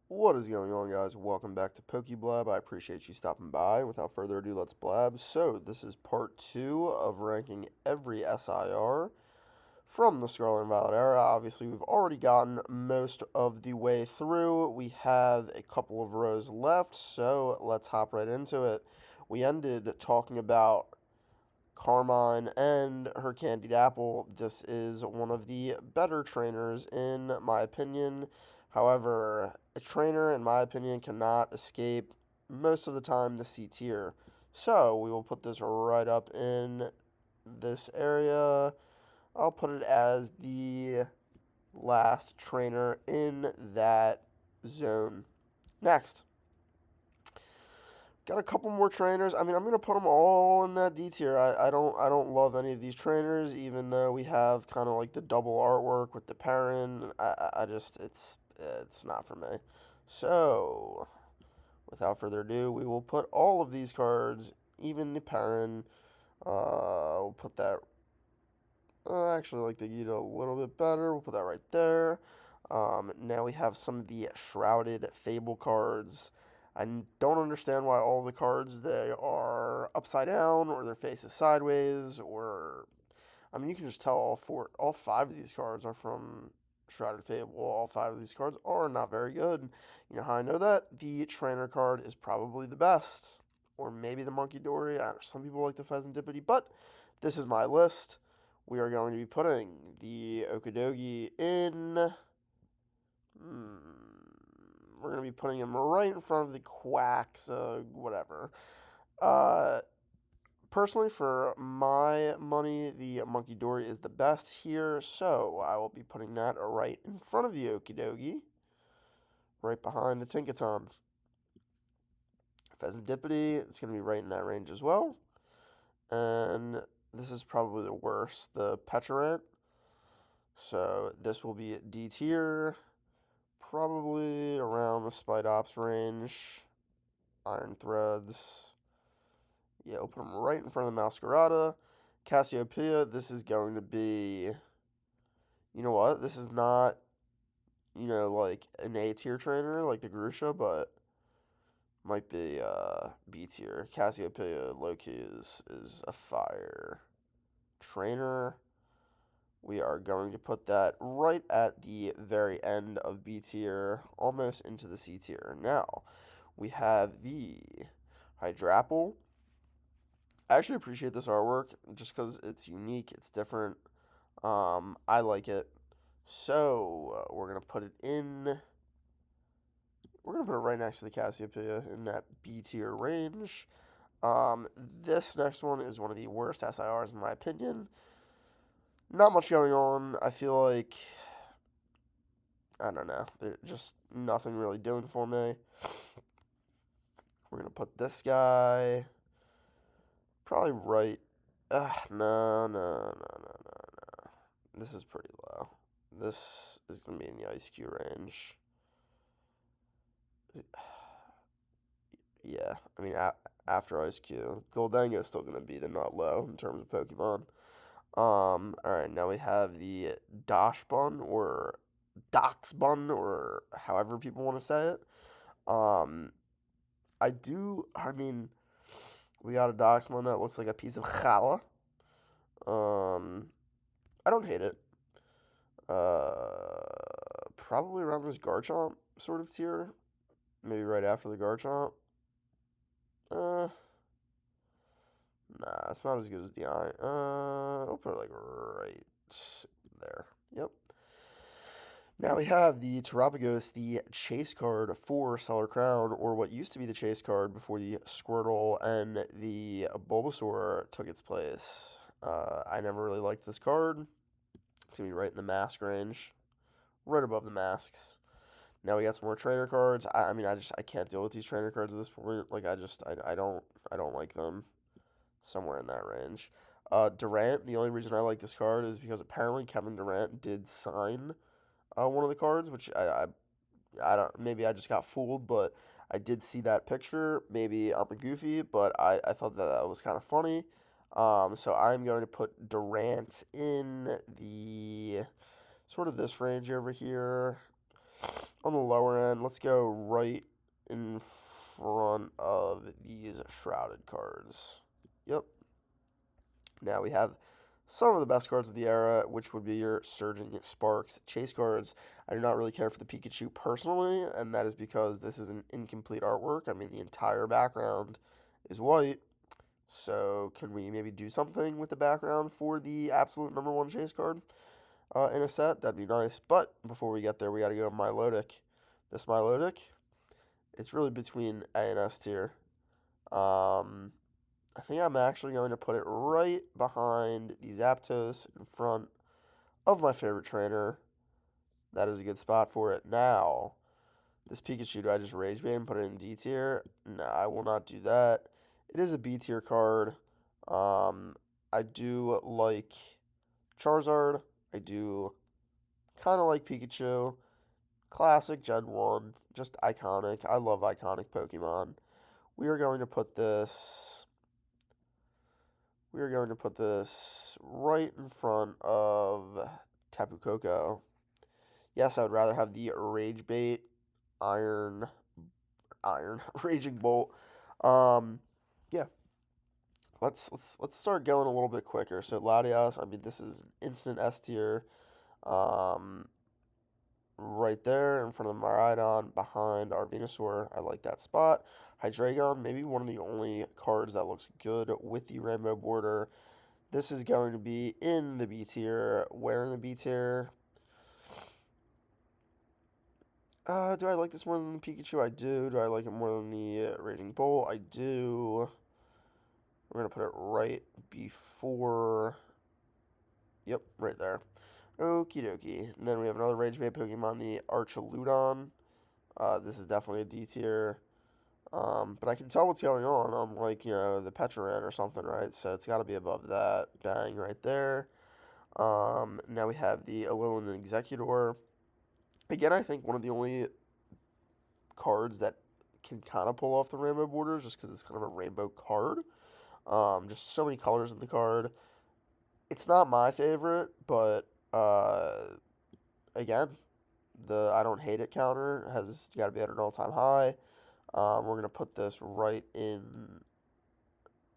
What is going on, guys? Welcome back to Blab. I appreciate you stopping by. Without further ado, let's blab. So, this is part 2 of ranking every SIR from the Scarlet and Violet era. Obviously, we've already gotten most of the way through. We have a couple of rows left, so let's hop right into it. We ended talking about Carmine and her candied apple. This is one of the better trainers, in my opinion. However, a trainer, in my opinion, cannot escape most of the time the C tier. So we will put this right up in this area. I'll put it as the last trainer in that zone. Next, got a couple more trainers. I mean, I'm gonna put them all in that D tier. I don't love any of these trainers, even though we have kind of like the double artwork with the Perrin. I just it's not for me. So, without further ado, we will put all of these cards, even the Perrin. We'll put that. Actually, like the Gita a little bit better. We'll put that right there. Now we have some of the Shrouded Fable cards. I don't understand why all the cards they are upside down or their face is sideways, or I mean you can just tell all five of these cards are from Shrouded Fable. All five of these cards are not very good. You know how I know that? The trainer card is probably the best, or maybe the Monkey Dory. Some people like the Pheasant Dippity, but this is my list. We are going to be putting the Okidogi in. We're going to be putting him right in front of the Quacks, whatever. Uh, Personally, for my money, the Monkey Dory is the best here, so I will be putting that right in front of the Okidogi, right behind the Tinkaton. Pheasant Dippity, it's going to be right in that range as well. And this is probably the worst, the Peturant. So this will be D tier, probably around the Spite Ops range. Iron Threads. Yeah, we'll put them right in front of the Masquerada. Cassiopeia, this is going to be, you know what? This is not, like an A tier trainer like the Grusha, but might be B tier. Cassiopeia, low-key, is a fire trainer. We are going to put that right at the very end of B tier, almost into the C tier. Now, we have the Hydrapple. I actually appreciate this artwork just because it's unique, it's different. I like it. So, we're going to put it in. We're going to put it right next to the Cassiopeia in that B tier range. This next one is one of the worst SIRs in my opinion. Not much going on. I feel like, I don't know, there's just nothing really doing for me. We're going to put this guy probably right. No. This is pretty low. This is going to be in the Ice Q range. Yeah, I mean, after Ice Q, Goldango is still going to be the not low in terms of Pokemon. Alright, now we have the Dachsbun, or Dachsbun, or however people want to say it. I mean, we got a Dachsbun that looks like a piece of challah. I don't hate it. Probably around this Garchomp sort of tier. Maybe right after the Garchomp. Nah, it's not as good as the Iron. I'll put it like right there. Yep. Now we have the Terapagos, the chase card for Stellar Crown, or what used to be the chase card before the Squirtle and the Bulbasaur took its place. I never really liked this card. It's going to be right in the mask range, right above the masks. Now we got some more trainer cards. I mean, I can't deal with these trainer cards at this point. Like, I don't like them. Somewhere in that range. Durant, the only reason I like this card is because apparently Kevin Durant did sign one of the cards, which I don't, maybe I just got fooled, but I did see that picture. Maybe I'm a goofy, but I thought that was kind of funny. So I'm going to put Durant in the sort of this range over here. On the lower end, let's go right in front of these shrouded cards. Yep. Now we have some of the best cards of the era, which would be your Surging Sparks chase cards. I do not really care for the Pikachu personally, and that is because this is an incomplete artwork. I mean, the entire background is white. So can we maybe do something with the background for the absolute number one chase card in a set? That'd be nice. But before we get there, we got to go Milotic. This Milotic, it's really between A and S tier. I think I'm actually going to put it right behind the Zapdos in front of my favorite trainer. That is a good spot for it. Now, this Pikachu, do I just Rage Bait and put it in D tier? No, I will not do that. It is a B tier card. I do like Charizard. I do kind of like Pikachu. Classic Gen 1. Just iconic. I love iconic Pokemon. We are going to put this right in front of Tapu Koko. Yes, I would rather have the Rage Bait, Iron, Raging Bolt. Yeah. Let's start going a little bit quicker. So Latias, I mean, this is instant S tier. Right there in front of the Miraidon, behind our Venusaur. I like that spot. Hydreigon, maybe one of the only cards that looks good with the rainbow border. This is going to be in the B tier. Where in the B tier? Do I like this more than the Pikachu? I do. Do I like it more than the Raging Bull? I do. We're going to put it right before... Yep, right there. Okie dokie. And then we have another Rage Bait Pokemon, the Archaludon. This is definitely a D tier. But I can tell what's going on like, the Pecharan or something, right? So it's got to be above that. Bang, right there. Now we have the Alolan Executor. Again, I think one of the only cards that can kind of pull off the rainbow borders just because it's kind of a rainbow card. Just so many colors in the card. It's not my favorite, but again, the I don't hate it counter has got to be at an all-time high. We're going to put this right in.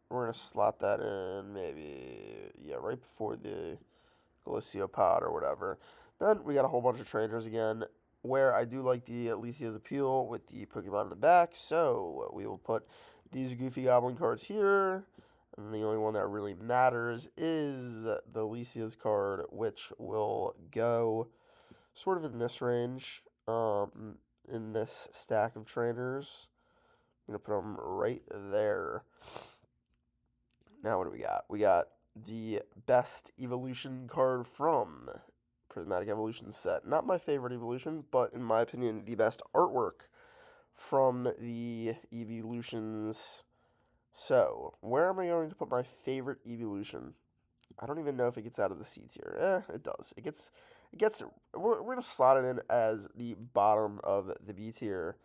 We're going to slot that in maybe, yeah, right before the Galiciopod or whatever. Then we got a whole bunch of trainers again, where I do like the Alicia's Appeal with the Pokemon in the back. So we will put these Goofy Goblin cards here. And the only one that really matters is the Alicia's card, which will go sort of in this range, in this stack of trainers. I'm going to put them right there. Now what do we got? We got the best evolution card from Prismatic Evolution set. Not my favorite evolution, but in my opinion, the best artwork from the evolutions. So, where am I going to put my favorite evolution? I don't even know if it gets out of the C tier. It does. We're going to slot it in as the bottom of the B tier.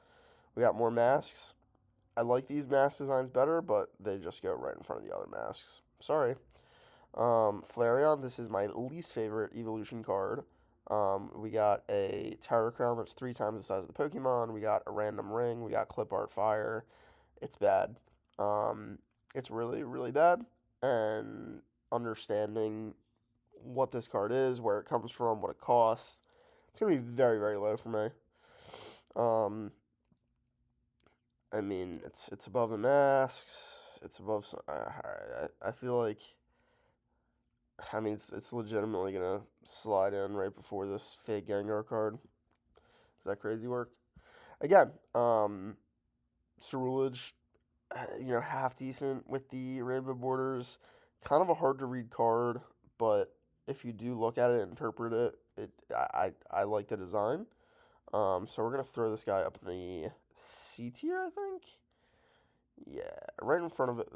We got more masks. I like these mask designs better, but they just go right in front of the other masks. Sorry. Flareon, this is my least favorite evolution card. We got a Terror Crown that's 3 times the size of the Pokemon. We got a random ring. We got Clip Art Fire. It's bad. It's really, really bad. And understanding what this card is, where it comes from, what it costs, it's going to be very, very low for me. I mean, it's above the masks. It's above. I feel like. I mean, it's legitimately gonna slide in right before this fake Gengar card. Is that crazy work? Again, Cerulege, half decent with the rainbow borders. Kind of a hard to read card, but if you do look at it and interpret it, I like the design. So we're gonna throw this guy up in the C tier, I think. Yeah, right in front of it.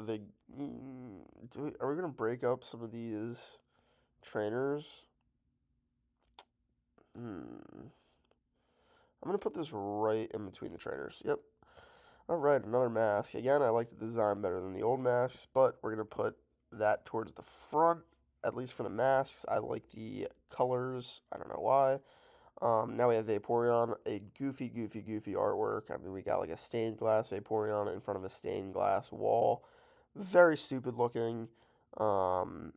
Are we gonna break up some of these trainers? I'm gonna put this right in between the trainers. Yep. All right, another mask. Again, I like the design better than the old masks, but we're gonna put that towards the front, at least for the masks. I like the colors. I don't know why. Now we have Vaporeon, a goofy, goofy, goofy artwork. I mean, we got like a stained glass Vaporeon in front of a stained glass wall. Very stupid looking. Um,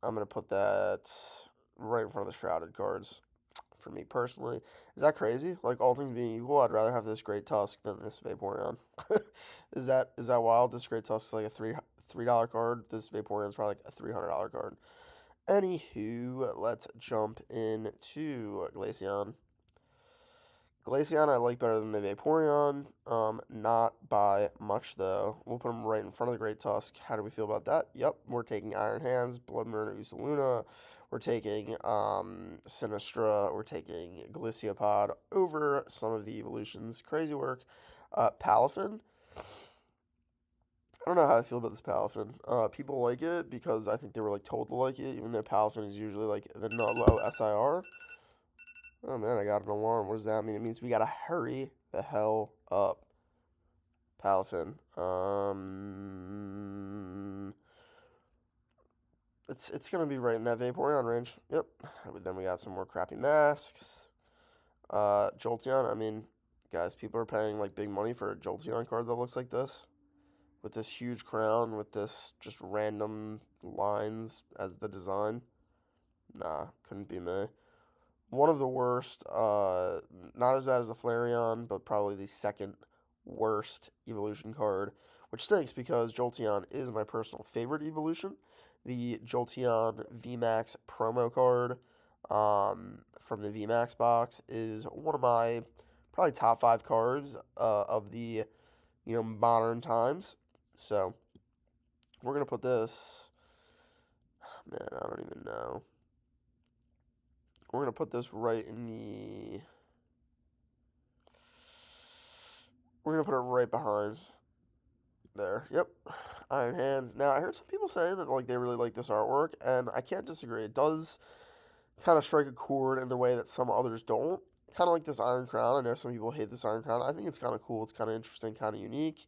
I'm gonna put that right in front of the shrouded cards. For me personally, is that crazy? Like all things being equal, I'd rather have this Great Tusk than this Vaporeon. Is that wild? This Great Tusk is like a $3 card. This Vaporeon is probably like a $300 card. Anywho, let's jump into Glaceon. Glaceon I like better than the Vaporeon. Not by much though. We'll put him right in front of the Great Tusk. How do we feel about that? Yep, we're taking Iron Hands, Blood Moon, Ursaluna. We're taking Sinistra. We're taking Glaciopod over some of the evolutions. Crazy work. Palafin. I don't know how I feel about this Palafin. People like it because I think they were like told to like it, even though Palafin is usually like the not low SIR. Oh man, I got an alarm. What does that mean? It means we gotta hurry the hell up. Palafin. It's gonna be right in that Vaporeon range. Yep. Then we got some more crappy masks. Jolteon. I mean, guys, people are paying like big money for a Jolteon card that looks like this, with this huge crown, with this just random lines as the design. Nah, couldn't be me. One of the worst, not as bad as the Flareon, but probably the second worst evolution card, which stinks because Jolteon is my personal favorite evolution. The Jolteon VMAX promo card from the VMAX box is one of my probably top 5 cards of the modern times. So we're gonna put this. Man, I don't even know. We're gonna put this right in the. We're gonna put it right behind there. Yep, Iron Hands. Now I heard some people saying that like they really like this artwork, and I can't disagree. It does kind of strike a chord in the way that some others don't. Kind of like this Iron Crown. I know some people hate this Iron Crown. I think it's kind of cool. It's kind of interesting, kind of unique.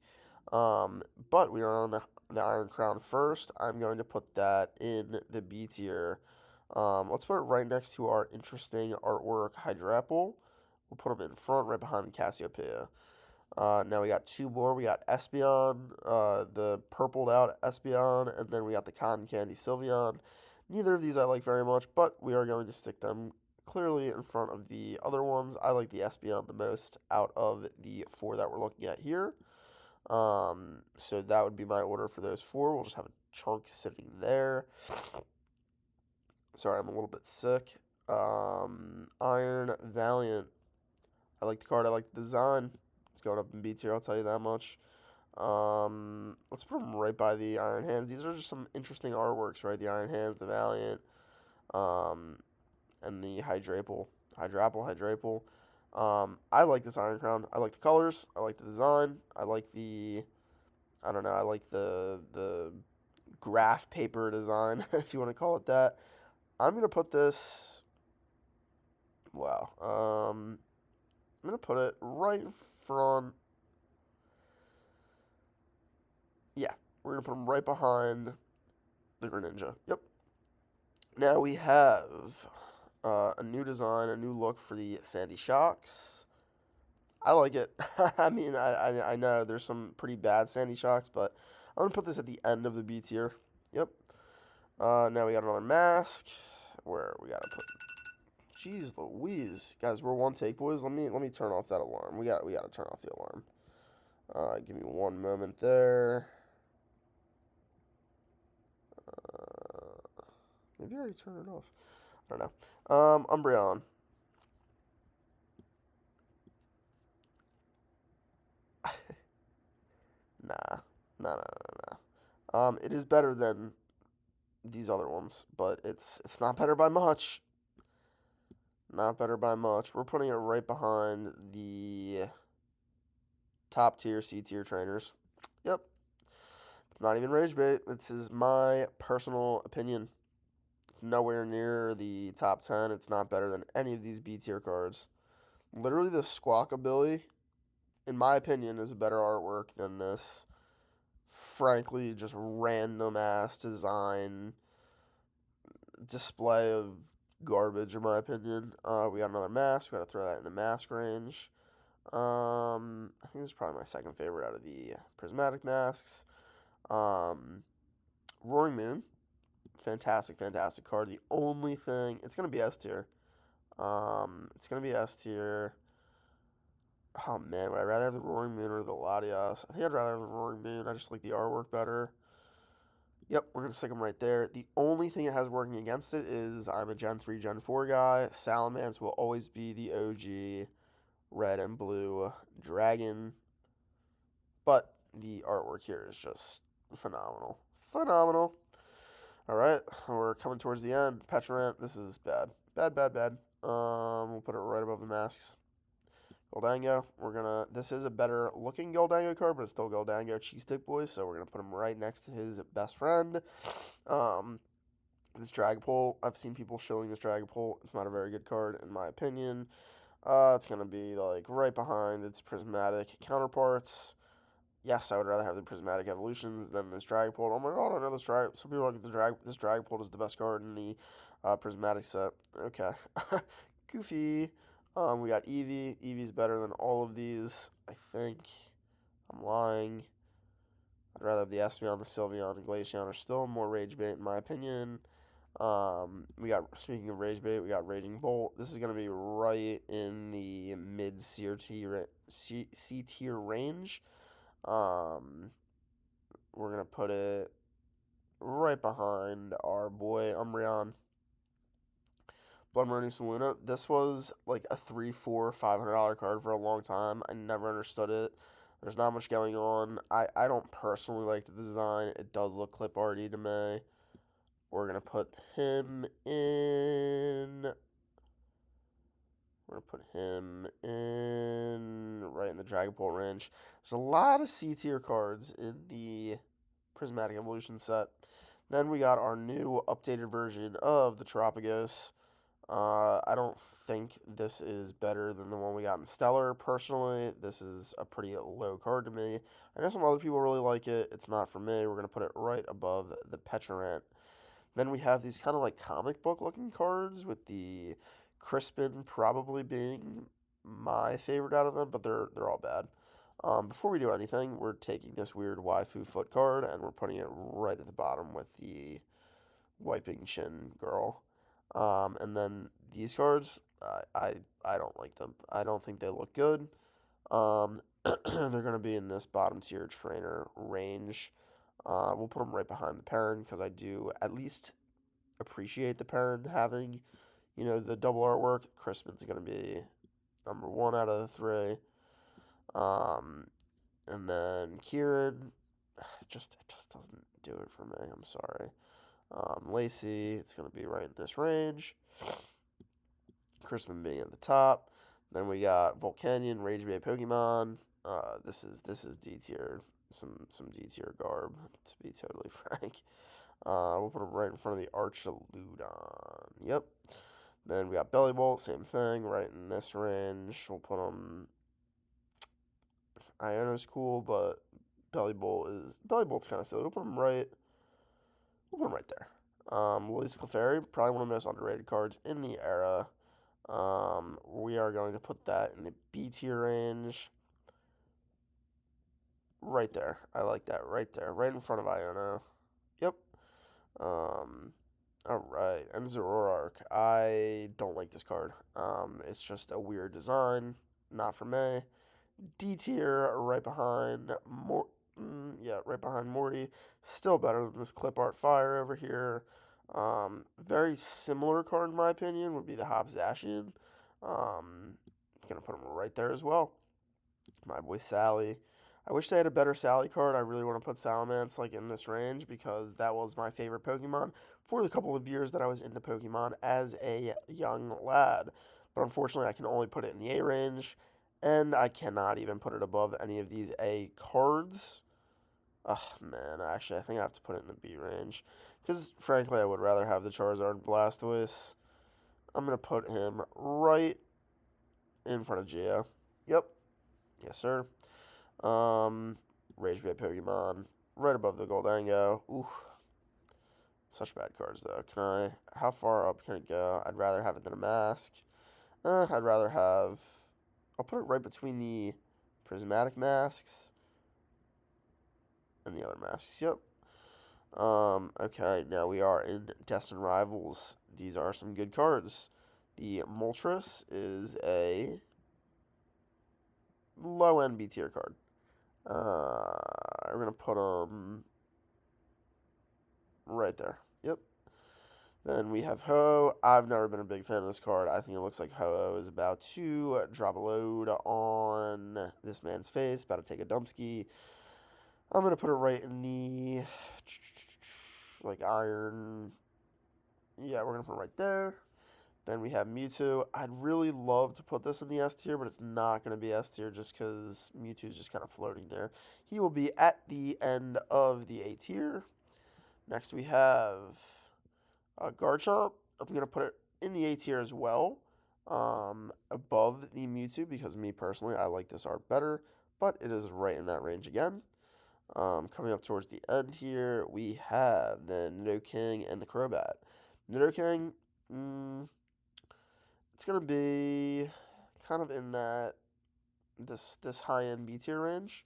But we are on the Iron Crown first. I'm going to put that in the B tier. Let's put it right next to our interesting artwork Hydrapple. We'll put them in front, right behind the Cassiopeia. Now we got 2 more. We got Espeon, the purpled out Espeon, and then we got the Cotton Candy Sylveon. Neither of these I like very much, but we are going to stick them clearly in front of the other ones. I like the Espeon the most out of the 4 that we're looking at here. So that would be my order for those 4. We'll just have a chunk sitting there. Sorry, I'm a little bit sick. Iron Valiant. I like the card. I like the design. It's going up in B tier, I'll tell you that much. Let's put them right by the Iron Hands. These are just some interesting artworks, right? The Iron Hands, the Valiant, and the Hydrapple. I like this Iron Crown. I like the colors. I like the design. I like the, I don't know, I like the graph paper design, if you want to call it that. I'm going to put this, wow, I'm going to put it right in front. Yeah, we're going to put them right behind the Greninja. Yep. Now we have a new design, a new look for the Sandy Shocks. I like it. I mean, I know there's some pretty bad Sandy Shocks, but I'm going to put this at the end of the B tier. Yep. Now we got another mask. Where we got to put... Jeez Louise. Guys, we're one take, boys. Let me turn off that alarm. We got to turn off the alarm. Give me one moment there. Maybe I already turned it off. I don't know. Umbreon. Nah. Nah. It is better than these other ones, but it's not better by much. Not better by much. We're putting it right behind the top tier C tier trainers. Yep. Not even rage bait. This is my personal opinion. It's nowhere near the top 10. It's not better than any of these B tier cards. Literally, the Squawkabilly, in my opinion, is a better artwork than this. Frankly, just random ass design display of garbage in my opinion. We got another mask. We got to throw that in the mask range. I think this is probably my second favorite out of the prismatic masks. Roaring Moon, fantastic, fantastic card. The only thing, it's gonna be S tier. It's gonna be S tier. Oh man, would I rather have the Roaring Moon or the Latias? I think I'd rather have the Roaring Moon. I just like the artwork better. Yep, we're gonna stick them right there. The only thing it has working against it is I'm a Gen 3, Gen 4 guy. Salamence will always be the OG red and blue dragon. But the artwork here is just phenomenal. Phenomenal. Alright, we're coming towards the end. Petrant, this is bad. Bad, bad, bad. We'll put it right above the masks. Goldango, this is a better looking Goldango card, but it's still Goldango Cheese Stick Boy, so we're gonna put him right next to his best friend. This Dragapult, I've seen people shilling this Dragapult. It's not a very good card, in my opinion. It's gonna be like right behind its prismatic counterparts. Yes, I would rather have the prismatic evolutions than this Dragapult. Oh my god, I know this some people argue this Dragapult is the best card in the prismatic set. Okay. Goofy. We got Eevee. Eevee's better than all of these, I think. I'm lying. I'd rather have the Espeon, the Sylveon, and Glaceon are still more Rage Bait in my opinion. Speaking of Rage Bait, we got Raging Bolt. This is going to be right in the mid-C tier range. We're going to put it right behind our boy Umbreon. Blood Moon Saluna. This was like a $300, $400, $500 card for a long time. I never understood it. There's not much going on. I don't personally like the design. It does look clip arty to me. We're going to put him in. We're going to put him in right in the Dragapult range. There's a lot of C tier cards in the Prismatic Evolution set. Then we got our new updated version of the Terapagos. I don't think this is better than the one we got in Stellar. Personally, this is a pretty low card to me. I know some other people really like it. It's not for me. We're going to put it right above the Petrant. Then we have these kind of like comic book looking cards with the Crispin probably being my favorite out of them, but they're all bad. Before we do anything, we're taking this weird waifu foot card and we're putting it right at the bottom with the wiping chin girl. And then these cards, I don't like them. I don't think they look good. They're going to be in this bottom tier trainer range. We'll put them right behind the Perrin because I do at least appreciate the Perrin having, the double artwork. Crispin's going to be number 1 out of the 3. And then Kieran, it just doesn't do it for me. I'm sorry. Lacey, it's going to be right in this range. Crispin being at the top. Then we got Volcanion, Rage Bait Pokemon. This is D tier, some D tier garb, to be totally frank. We'll put him right in front of the Archaludon. Yep. Then we got Bellybolt, same thing, right in this range. We'll put him. Iono's cool, but Bellybolt's kind of silly. We'll put him right there. Luis Clefairy, probably one of the most underrated cards in the era. We are going to put that in the B tier range. Right there. I like that. Right there. Right in front of Iono. Yep. Alright. And Zoroark. I don't like this card. It's just a weird design. Not for me. D tier, right behind right behind Morty. Still better than this clip art fire over here. Very similar card in my opinion would be the Hobbs Zacian. Gonna put him right there as well. My boy Sally. I wish they had a better Sally card. I really want to put Salamence in this range because that was my favorite Pokemon for the couple of years that I was into Pokemon as a young lad. But unfortunately, I can only put it in the A range, and I cannot even put it above any of these A cards. Oh, man, actually, I think I have to put it in the B range. Because, frankly, I would rather have the Charizard and Blastoise. I'm going to put him right in front of Gia. Yep. Yes, sir. Rage Bait Pokemon. Right above the Goldango. Ooh. Such bad cards, though. How far up can it go? I'd rather have it than a mask. I'd rather have, I'll put it right between the prismatic masks and the other masks. Yep. Okay, now we are in Destined Rivals. These are some good cards. The Moltres is a low-end B tier card. We're going to put them right there. Yep. Then we have Ho. I've never been a big fan of this card. I think it looks like Ho is about to drop a load on this man's face, about to take a dumpski. I'm going to put it right in the, like, iron. Yeah, we're going to put it right there. Then we have Mewtwo. I'd really love to put this in the S tier, but it's not going to be S tier just because Mewtwo is just kind of floating there. He will be at the end of the A tier. Next we have Garchomp. I'm going to put it in the A tier as well, above the Mewtwo, because me personally, I like this art better, but it is right in that range again. Coming up towards the end here, we have the Nidoking and the Crobat. Nidoking, it's going to be kind of in that this high-end B tier range.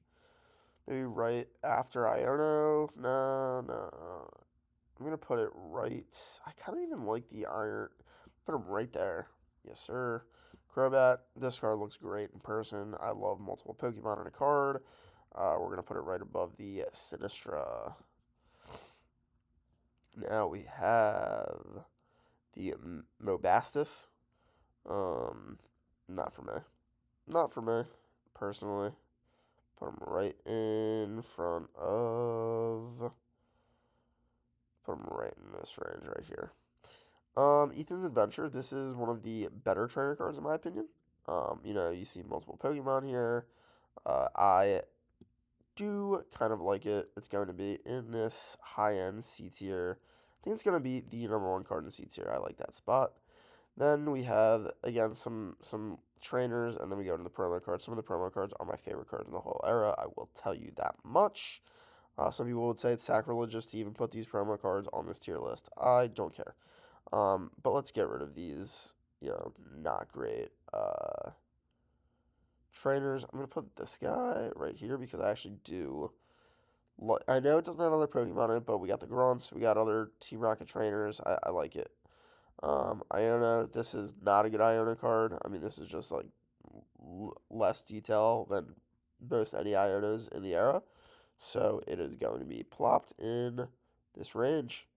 Maybe right after Iono. No. I'm going to put it right. I kind of even like the iron. Put him right there. Yes, sir. Crobat. This card looks great in person. I love multiple Pokemon in a card. We're going to put it right above the Sinistra. Now we have the Mobastiff. Not for me. Not for me, personally. Put them right in front of. Put them right in this range right here. Ethan's Adventure. This is one of the better trainer cards in my opinion. You see multiple Pokemon here. I do kind of like it. It's going to be in this high-end C tier. I think it's going to be the number one card in C tier. I like that spot. Then we have, again, some trainers, and then we go into the promo cards. Some of the promo cards are my favorite cards in the whole era. I will tell you that much. Some people would say it's sacrilegious to even put these promo cards on this tier list. I don't care. But let's get rid of these, not great trainers. I'm going to put this guy right here because I actually do. I know it doesn't have other Pokemon in it, but we got the Grunts. We got other Team Rocket trainers. I like it. Iona, this is not a good Iona card. I mean, this is just like less detail than most any Ionas in the era. So it is going to be plopped in this range.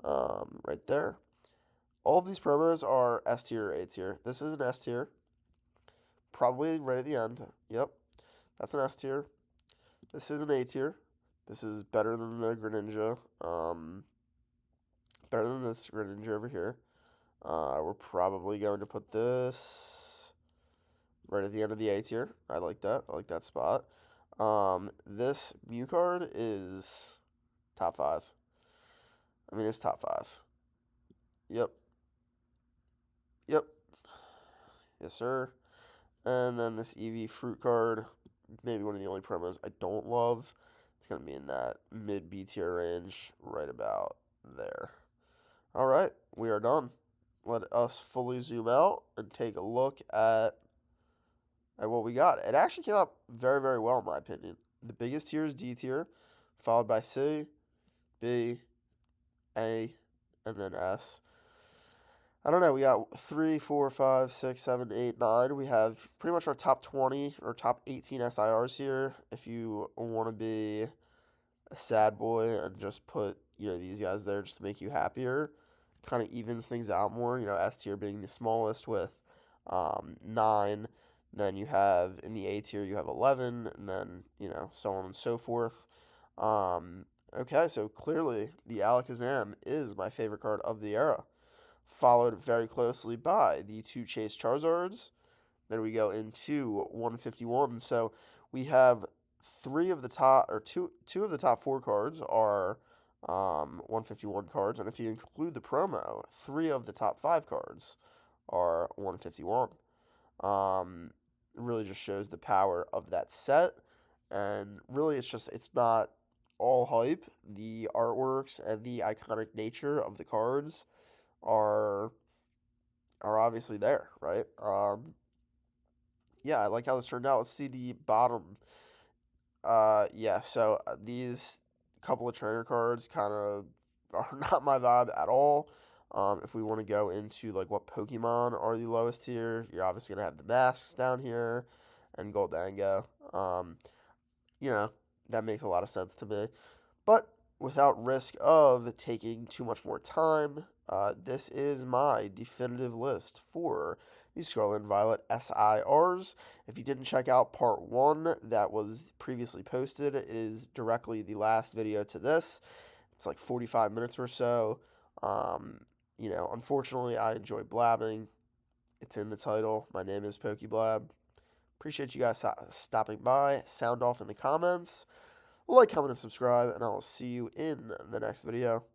Right there. All of these promos are S tier or A tier. This is an S tier. Probably right at the end. Yep. That's an S tier. This is an A tier. This is better than the Greninja. Better than this Greninja over here. We're probably going to put this right at the end of the A tier. I like that. I like that spot. This Mew card is top 5. I mean, it's top 5. Yep. Yes, sir. And then this EV Fruit card, maybe one of the only promos I don't love. It's going to be in that mid B tier range, right about there. All right, we are done. Let us fully zoom out and take a look at what we got. It actually came out very, very well, in my opinion. The biggest tier is D tier, followed by C, B, A, and then S. I don't know. We got 3, 4, 5, 6, 7, 8, 9. We have pretty much our top 20 or top 18 SIRs here. If you want to be a sad boy and just put these guys there just to make you happier, kind of evens things out more. S tier being the smallest with 9. Then you have in the A tier you have 11, and then so on and so forth. Okay, so clearly the Alakazam is my favorite card of the era, followed very closely by the 2 Chase Charizards. Then we go into 151. So we have 2 of the top 4 cards are 151 cards, and if you include the promo, 3 of the top 5 cards are 151. Really just shows the power of that set, and really it's not all hype. The artworks and the iconic nature of the cards are obviously there, right? Yeah, I like how this turned out. Let's see the bottom. Yeah, so these couple of trainer cards kind of are not my vibe at all. If we want to go into like what Pokemon are the lowest tier, you're obviously gonna have the masks down here and Goldango. You know, that makes a lot of sense to me. But without risk of taking too much more time, this is my definitive list for the Scarlet and Violet SIRs. If you didn't check out part 1 that was previously posted, it is directly the last video to this. It's like 45 minutes or so. Unfortunately, I enjoy blabbing. It's in the title. My name is PokeBlab. Appreciate you guys stopping by. Sound off in the comments. Like, comment, and subscribe, and I will see you in the next video.